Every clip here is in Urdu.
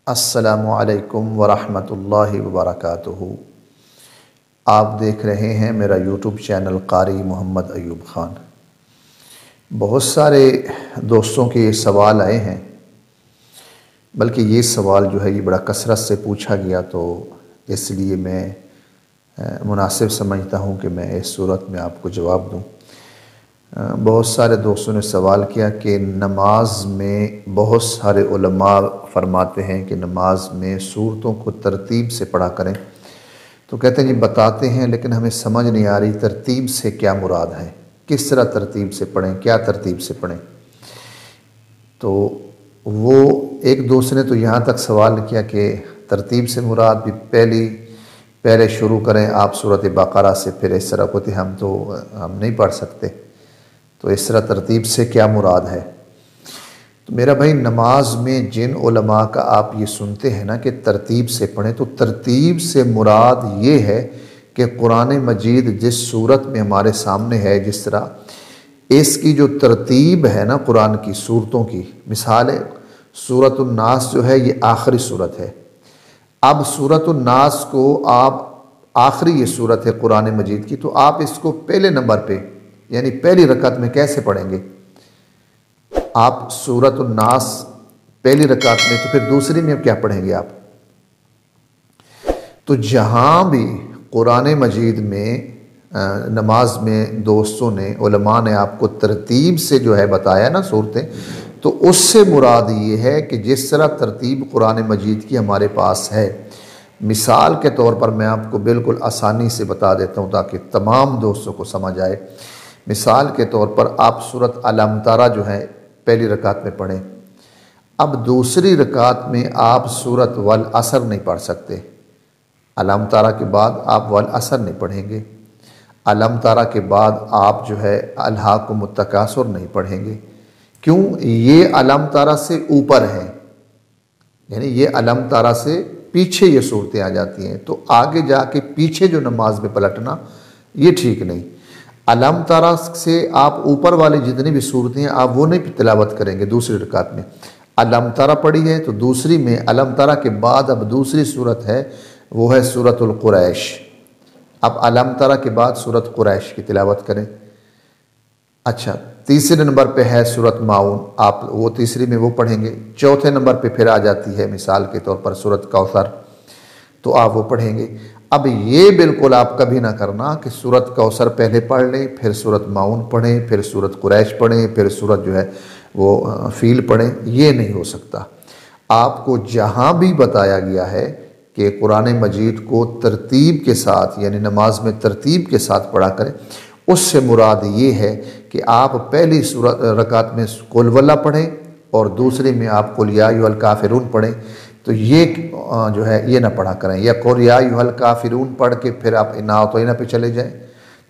السلام علیکم ورحمۃ اللہ وبرکاتہ۔ آپ دیکھ رہے ہیں میرا یوٹیوب چینل قاری محمد ایوب خان۔ بہت سارے دوستوں کے یہ سوال آئے ہیں، بلکہ یہ سوال جو ہے یہ بڑا کثرت سے پوچھا گیا، تو اس لیے میں مناسب سمجھتا ہوں کہ میں اس صورت میں آپ کو جواب دوں۔ بہت سارے دوستوں نے سوال کیا کہ نماز میں بہت سارے علماء فرماتے ہیں کہ نماز میں سورتوں کو ترتیب سے پڑھا کریں، تو کہتے ہیں جی بتاتے ہیں لیکن ہمیں سمجھ نہیں آ رہی ترتیب سے کیا مراد ہے، کس طرح ترتیب سے پڑھیں، کیا ترتیب سے پڑھیں۔ تو وہ ایک دوست نے تو یہاں تک سوال کیا کہ ترتیب سے مراد بھی پہلے شروع کریں آپ سورۃ بقرہ سے، پھر اس طرح کو ہم نہیں پڑھ سکتے، تو اس طرح ترتیب سے کیا مراد ہے۔ تو میرا بھائی، نماز میں جن علماء کا آپ یہ سنتے ہیں نا کہ ترتیب سے پڑھیں، تو ترتیب سے مراد یہ ہے کہ قرآن مجید جس صورت میں ہمارے سامنے ہے، جس طرح اس کی جو ترتیب ہے نا قرآن کی صورتوں کی، مثال ہے سورۃ الناس جو ہے یہ آخری صورت ہے۔ اب سورۃ الناس کو آپ آخری یہ صورت ہے قرآن مجید کی، تو آپ اس کو پہلے نمبر پہ یعنی پہلی رکعت میں کیسے پڑھیں گے؟ آپ سورۃ الناس پہلی رکعت میں، تو پھر دوسری میں کیا پڑھیں گے آپ؟ تو جہاں بھی قرآن مجید میں نماز میں دوستوں نے، علماء نے آپ کو ترتیب سے جو ہے بتایا نا صورتیں، تو اس سے مراد یہ ہے کہ جس طرح ترتیب قرآن مجید کی ہمارے پاس ہے۔ مثال کے طور پر میں آپ کو بالکل آسانی سے بتا دیتا ہوں تاکہ تمام دوستوں کو سمجھ آئے۔ مثال کے طور پر آپ سورۃ الم ترى جو ہے پہلی رکعت میں پڑھیں، اب دوسری رکعت میں آپ سورۃ والعصر نہیں پڑھ سکتے۔ الم ترى کے بعد آپ والعصر نہیں پڑھیں گے، الم ترى کے بعد آپ جو ہے الہاکم التکاثر نہیں پڑھیں گے۔ کیوں؟ یہ الم ترى سے اوپر ہے، یعنی یہ الم ترى سے پیچھے یہ صورتیں آ جاتی ہیں، تو آگے جا کے پیچھے جو نماز میں پلٹنا یہ ٹھیک نہیں۔ الم ترى سے آپ اوپر والی جتنی بھی صورتیں ہیں آپ وہ نہیں تلاوت کریں گے دوسری رکعت میں۔ الم ترى پڑھی ہے تو دوسری میں الم ترى کے بعد اب دوسری صورت ہے، وہ ہے سورۃ القریش۔ اب الم ترى کے بعد سورۃ قریش کی تلاوت کریں۔ اچھا، تیسرے نمبر پہ ہے سورۃ ماؤن، آپ وہ تیسری میں وہ پڑھیں گے۔ چوتھے نمبر پہ پھر آ جاتی ہے مثال کے طور پر سورۃ کوثر، تو آپ وہ پڑھیں گے۔ اب یہ بالکل آپ کبھی نہ کرنا کہ سورۃ کوثر پہلے پڑھ لیں، پھر سورۃ ماؤن پڑھیں، پھر سورۃ قریش پڑھیں، پھر سورۃ جو ہے وہ فیل پڑھیں، یہ نہیں ہو سکتا۔ آپ کو جہاں بھی بتایا گیا ہے کہ قرآن مجید کو ترتیب کے ساتھ یعنی نماز میں ترتیب کے ساتھ پڑھا کریں، اس سے مراد یہ ہے کہ آپ پہلی رکعت میں قل واللہ پڑھیں اور دوسری میں آپ قل یا ایھا الکافرون پڑھیں، تو یہ جو ہے یہ نہ پڑھا کریں، یا قل یا ایھا الکافرون پڑھ کے پھر آپ انا اعطینہ پہ چلے جائیں،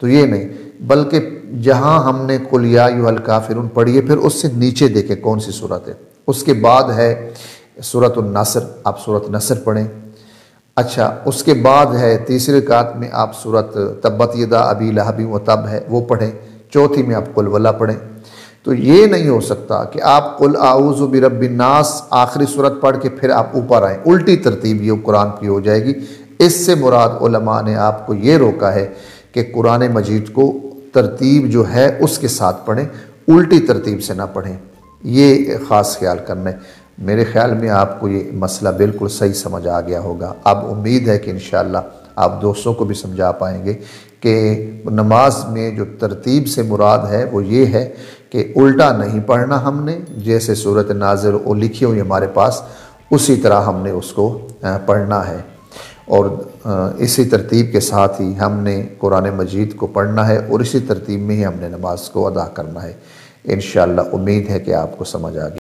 تو یہ نہیں، بلکہ جہاں ہم نے قل یا ایھا الکافرون پڑھی ہے پھر اس سے نیچے دیکھیں کون سی صورت ہے۔ اس کے بعد ہے سورۃ النصر، آپ سورۃ نصر پڑھیں۔ اچھا، اس کے بعد ہے تیسری رکعت میں آپ سورۃ تبت یدا ابی لہب وتب ہے وہ پڑھیں، چوتھی میں آپ قل واللہ پڑھیں۔ تو یہ نہیں ہو سکتا کہ آپ قل اعوذ برب الناس آخری سورت پڑھ کے پھر آپ اوپر آئیں، الٹی ترتیب یہ قرآن کی ہو جائے گی۔ اس سے مراد علماء نے آپ کو یہ روکا ہے کہ قرآن مجید کو ترتیب جو ہے اس کے ساتھ پڑھیں، الٹی ترتیب سے نہ پڑھیں، یہ خاص خیال کرنا ہے۔ میرے خیال میں آپ کو یہ مسئلہ بالکل صحیح سمجھ آ گیا ہوگا۔ اب امید ہے کہ انشاءاللہ آپ دوستوں کو بھی سمجھا پائیں گے کہ نماز میں جو ترتیب سے مراد ہے وہ یہ ہے کہ الٹا نہیں پڑھنا ہم نے، جیسے سورۃ نازل وہ لکھی ہوئی ہمارے پاس اسی طرح ہم نے اس کو پڑھنا ہے، اور اسی ترتیب کے ساتھ ہی ہم نے قرآن مجید کو پڑھنا ہے، اور اسی ترتیب میں ہی ہم نے نماز کو ادا کرنا ہے۔ انشاءاللہ امید ہے کہ آپ کو سمجھ آ گئی۔